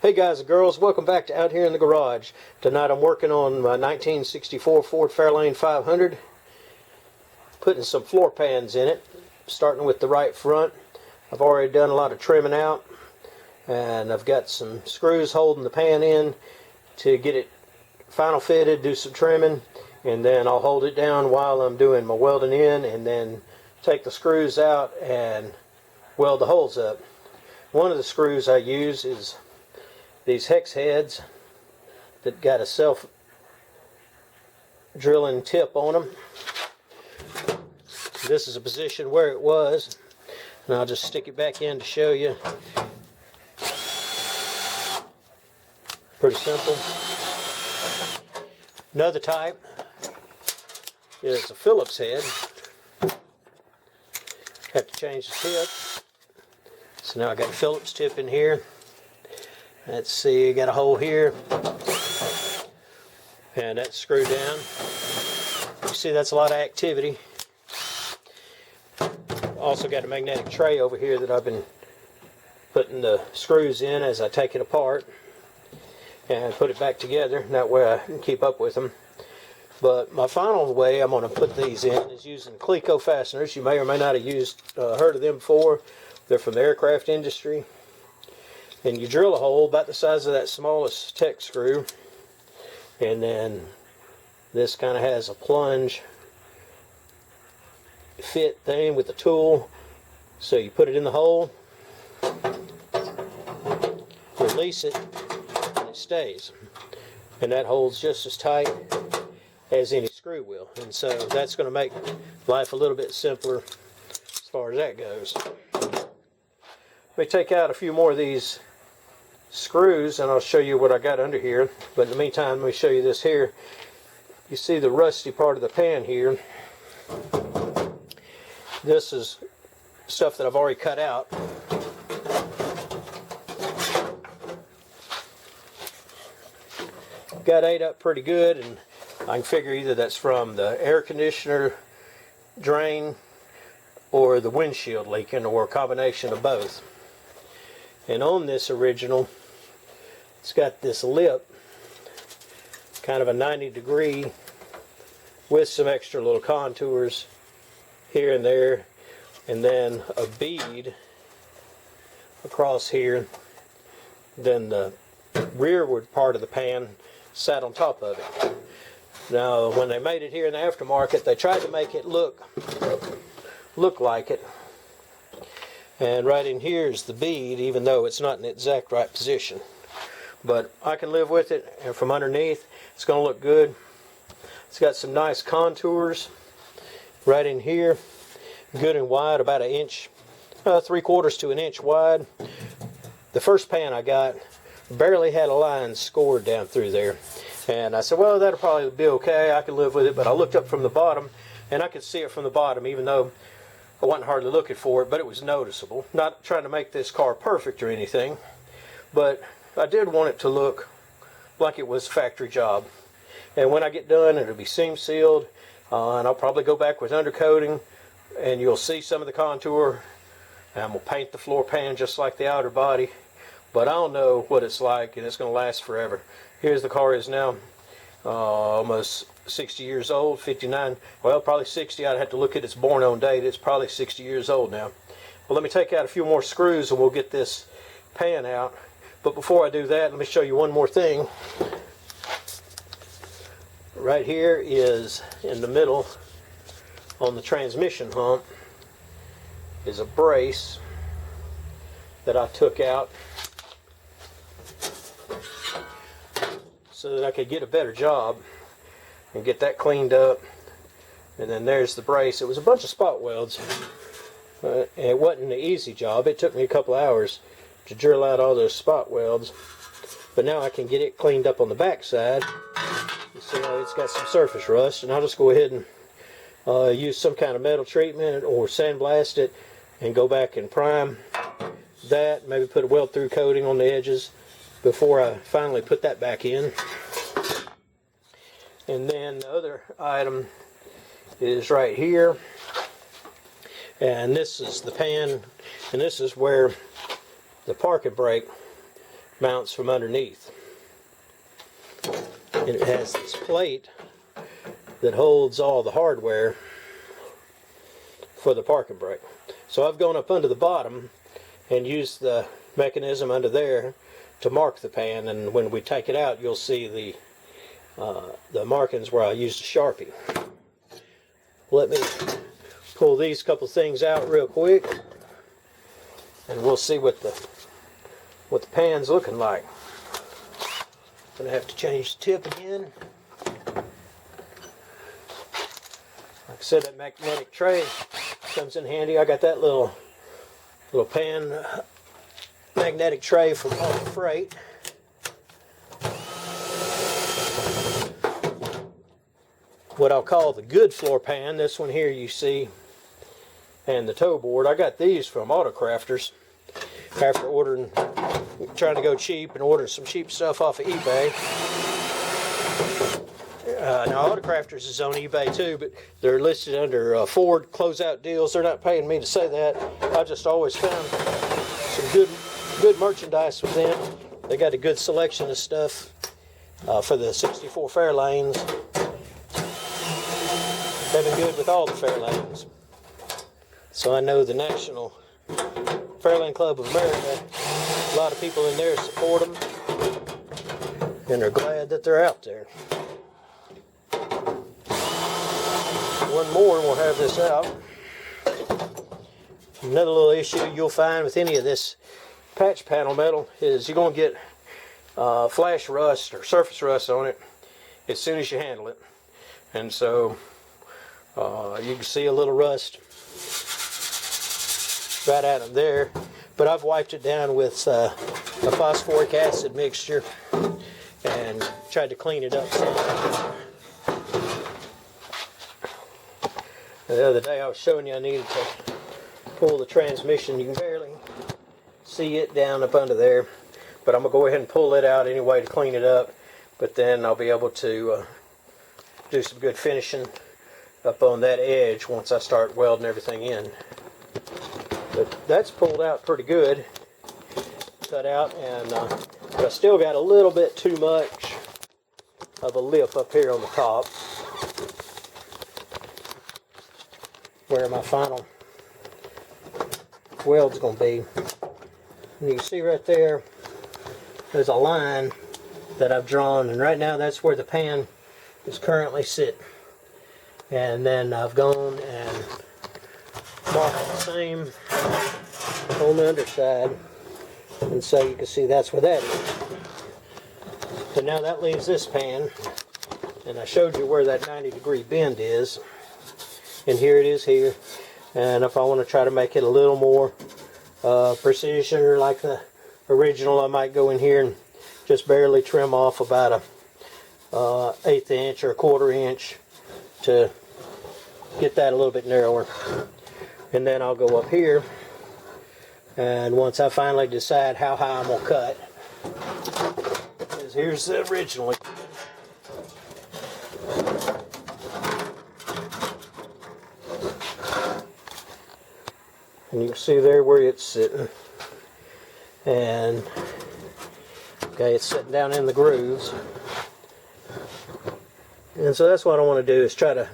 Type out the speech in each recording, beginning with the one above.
Hey guys and girls, welcome back to Out Here in the Garage. Tonight I'm working on my 1964 Ford Fairlane 500, putting some floor pans in it, starting with the right front. I've already done a lot of trimming out, and I've got some screws holding the pan in to get it final fitted, do some trimming, and then I'll hold it down while I'm doing my welding in, and then take the screws out and weld the holes up. One of the screws I use is these hex heads that got a self drilling tip on them. This is a position where it was, and I'll just stick it back in to show you. Pretty simple. Another type is a Phillips head. Have to change the tip. So now I got a Phillips tip in here. Let's see, got a hole here, and that's screwed down. You see, that's a lot of activity. Also got a magnetic tray over here that I've been putting the screws in as I take it apart and put it back together. That way I can keep up with them. But my final way I'm going to put these in is using Cleo Fasteners. You may or may not have heard of them before. They're from the aircraft industry. And you drill a hole about the size of that smallest tech screw, and then this kind of has a plunge fit thing with the tool. So you put it in the hole, release it, and it stays. And that holds just as tight as any screw will. And so that's going to make life a little bit simpler as far as that goes. Let me take out a few more of these screws and I'll show you what I got under here. But in the meantime, let me show you this here. You see the rusty part of the pan here. This is stuff that I've already cut out. Got ate up pretty good, and I can figure either that's from the air conditioner drain or the windshield leaking, or a combination of both. And on this original, it's got this lip, kind of a 90-degree, with some extra little contours here and there, and then a bead across here. Then the rearward part of the pan sat on top of it. Now, when they made it here in the aftermarket, they tried to make it look like it. And right in here is the bead, even though it's not in the exact right position. But I can live with it, and from underneath, it's going to look good. It's got some nice contours right in here, good and wide, about an inch, 3/4 to an inch wide. The first pan I got barely had a line scored down through there. And I said, well, that'll probably be okay, I can live with it. But I looked up from the bottom, and I could see it from the bottom, even though I wasn't hardly looking for it, but it was noticeable. Not trying to make this car perfect or anything, but I did want it to look like it was a factory job. And when I get done, it'll be seam sealed, and I'll probably go back with undercoating, and you'll see some of the contour, and we'll paint the floor pan just like the outer body. But I don't know what it's like, and it's going to last forever. Here's the car is now almost 60 years old, 59, well, probably 60. I'd have to look at its born on date. It's probably 60 years old now. Well, let me take out a few more screws and we'll get this pan out. But before I do that, let me show you one more thing. Right here is, in the middle, on the transmission hump, is a brace that I took out so that I could get a better job and get that cleaned up. And then there's the brace. It was a bunch of spot welds. And it wasn't an easy job. It took me a couple hours to drill out all those spot welds. But now I can get it cleaned up on the back side. You see how it's got some surface rust. And I'll just go ahead and use some kind of metal treatment or sandblast it and go back and prime that. Maybe put a weld-through coating on the edges before I finally put that back in. And then the other item is right here. And this is the pan, and this is where the parking brake mounts from underneath. And it has this plate that holds all the hardware for the parking brake. So I've gone up under the bottom and used the mechanism under there to mark the pan, and when we take it out you'll see the markings where I used a Sharpie. Let me pull these couple things out real quick and we'll see what the pan's looking like. Gonna have to change the tip again. Like I said, that magnetic tray comes in handy. I got that little pan magnetic tray from Ford Freight. What I'll call the good floor pan. This one here you see, and the toe board. I got these from Auto Crafters after trying to go cheap and ordering some cheap stuff off of eBay. Now Auto Crafters is on eBay too, but they're listed under Ford closeout deals. They're not paying me to say that. I just always found some good merchandise with them. They got a good selection of stuff for the 64 Fairlanes. They've been good with all the Fairlanes. So I know the National Fairlane Club of America, a lot of people in there support them, and they're glad that they're out there. One more and we'll have this out. Another little issue you'll find with any of this patch panel metal is you're going to get flash rust or surface rust on it as soon as you handle it. And so you can see a little rust right out of there, but I've wiped it down with a phosphoric acid mixture and tried to clean it up some. The other day I was showing you I needed to pull the transmission. You can barely see it down up under there, but I'm going to go ahead and pull it out anyway to clean it up, but then I'll be able to do some good finishing up on that edge once I start welding everything in. But that's pulled out pretty good, cut out, and but I still got a little bit too much of a lip up here on the top where my final weld's going to be. And you can see right there, there's a line that I've drawn, and right now that's where the pan is currently sitting. And then I've gone and marked the same on the underside, and so you can see that's where that is. So now that leaves this pan, and I showed you where that 90-degree bend is, and here it is here. And if I want to try to make it a little more precision or like the original, I might go in here and just barely trim off about a 1/8 inch or a 1/4 inch to get that a little bit narrower. And then I'll go up here, and once I finally decide how high I'm going to cut, because here's the original. And you can see there where it's sitting. And okay, it's sitting down in the grooves. And so that's what I want to do, is try to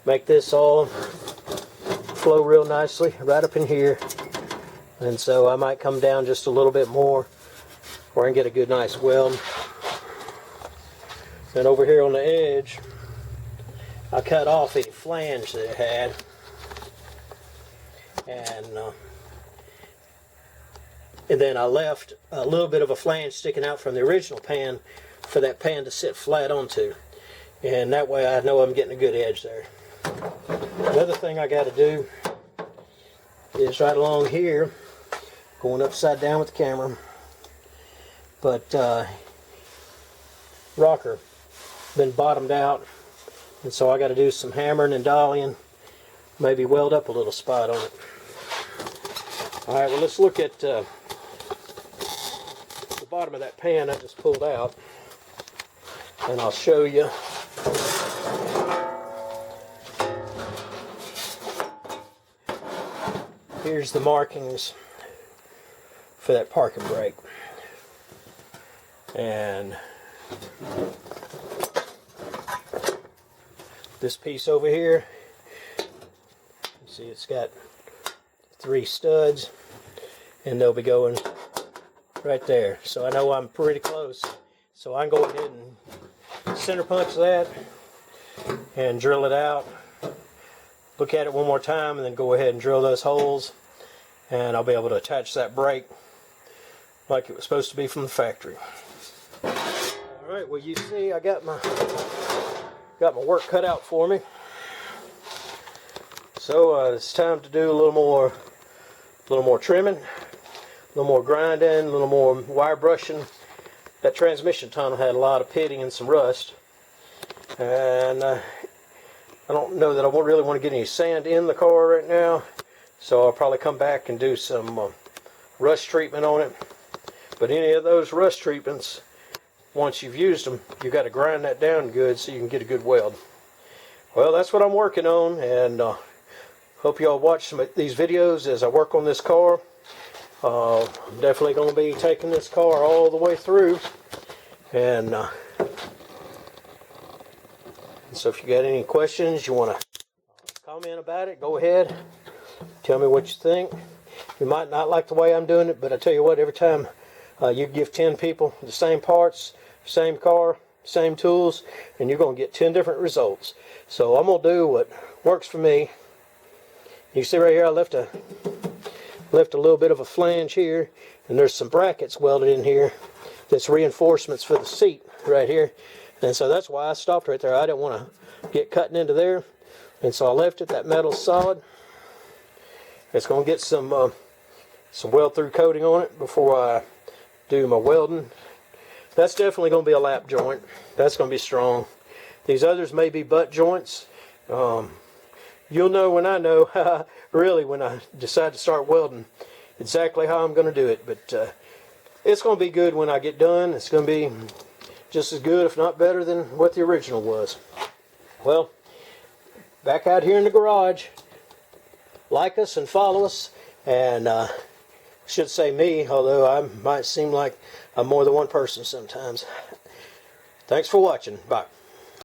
make this all flow real nicely right up in here. And so I might come down just a little bit more where I can get a good nice weld. And over here on the edge, I cut off any flange that it had. And then I left a little bit of a flange sticking out from the original pan for that pan to sit flat onto. And that way I know I'm getting a good edge there. Another thing I got to do is right along here, going upside down with the camera, but rocker been bottomed out, and so I got to do some hammering and dollying, maybe weld up a little spot on it. Alright, well, let's look at the bottom of that pan I just pulled out, and I'll show you. Here's the markings for that parking brake. And this piece over here, you see it's got 3 studs, and they'll be going right there. So I know I'm pretty close. So I can go ahead and center punch that and drill it out. Look at it one more time and then go ahead and drill those holes, and I'll be able to attach that brake like it was supposed to be from the factory. Alright, well you see I got my work cut out for me. So it's time to do a little more trimming, a little more grinding, a little more wire brushing. That transmission tunnel had a lot of pitting and some rust, and I don't know that I really want to get any sand in the car right now, so I'll probably come back and do some rust treatment on it. But any of those rust treatments, once you've used them, you got to grind that down good so you can get a good weld. Well, that's what I'm working on, and hope you all watch some of these videos as I work on this car. I'm definitely going to be taking this car all the way through, and so if you got any questions, you want to comment about it, go ahead, tell me what you think. You might not like the way I'm doing it, but I tell you what, every time you give 10 people the same parts, same car, same tools, and you're going to get 10 different results. So I'm going to do what works for me. You see right here, I left a little bit of a flange here, and there's some brackets welded in here that's reinforcements for the seat right here. And so that's why I stopped right there. I didn't want to get cutting into there, and so I left it. That metal's solid. It's going to get some weld through coating on it before I do my welding. That's definitely going to be a lap joint. That's going to be strong. These others may be butt joints. You'll know when I know, really, when I decide to start welding, exactly how I'm going to do it. But it's going to be good when I get done. It's going to be just as good, if not better, than what the original was. Well, back out here in the garage, like us and follow us, and should say me, although I might seem like I'm more than one person sometimes. Thanks for watching. Bye.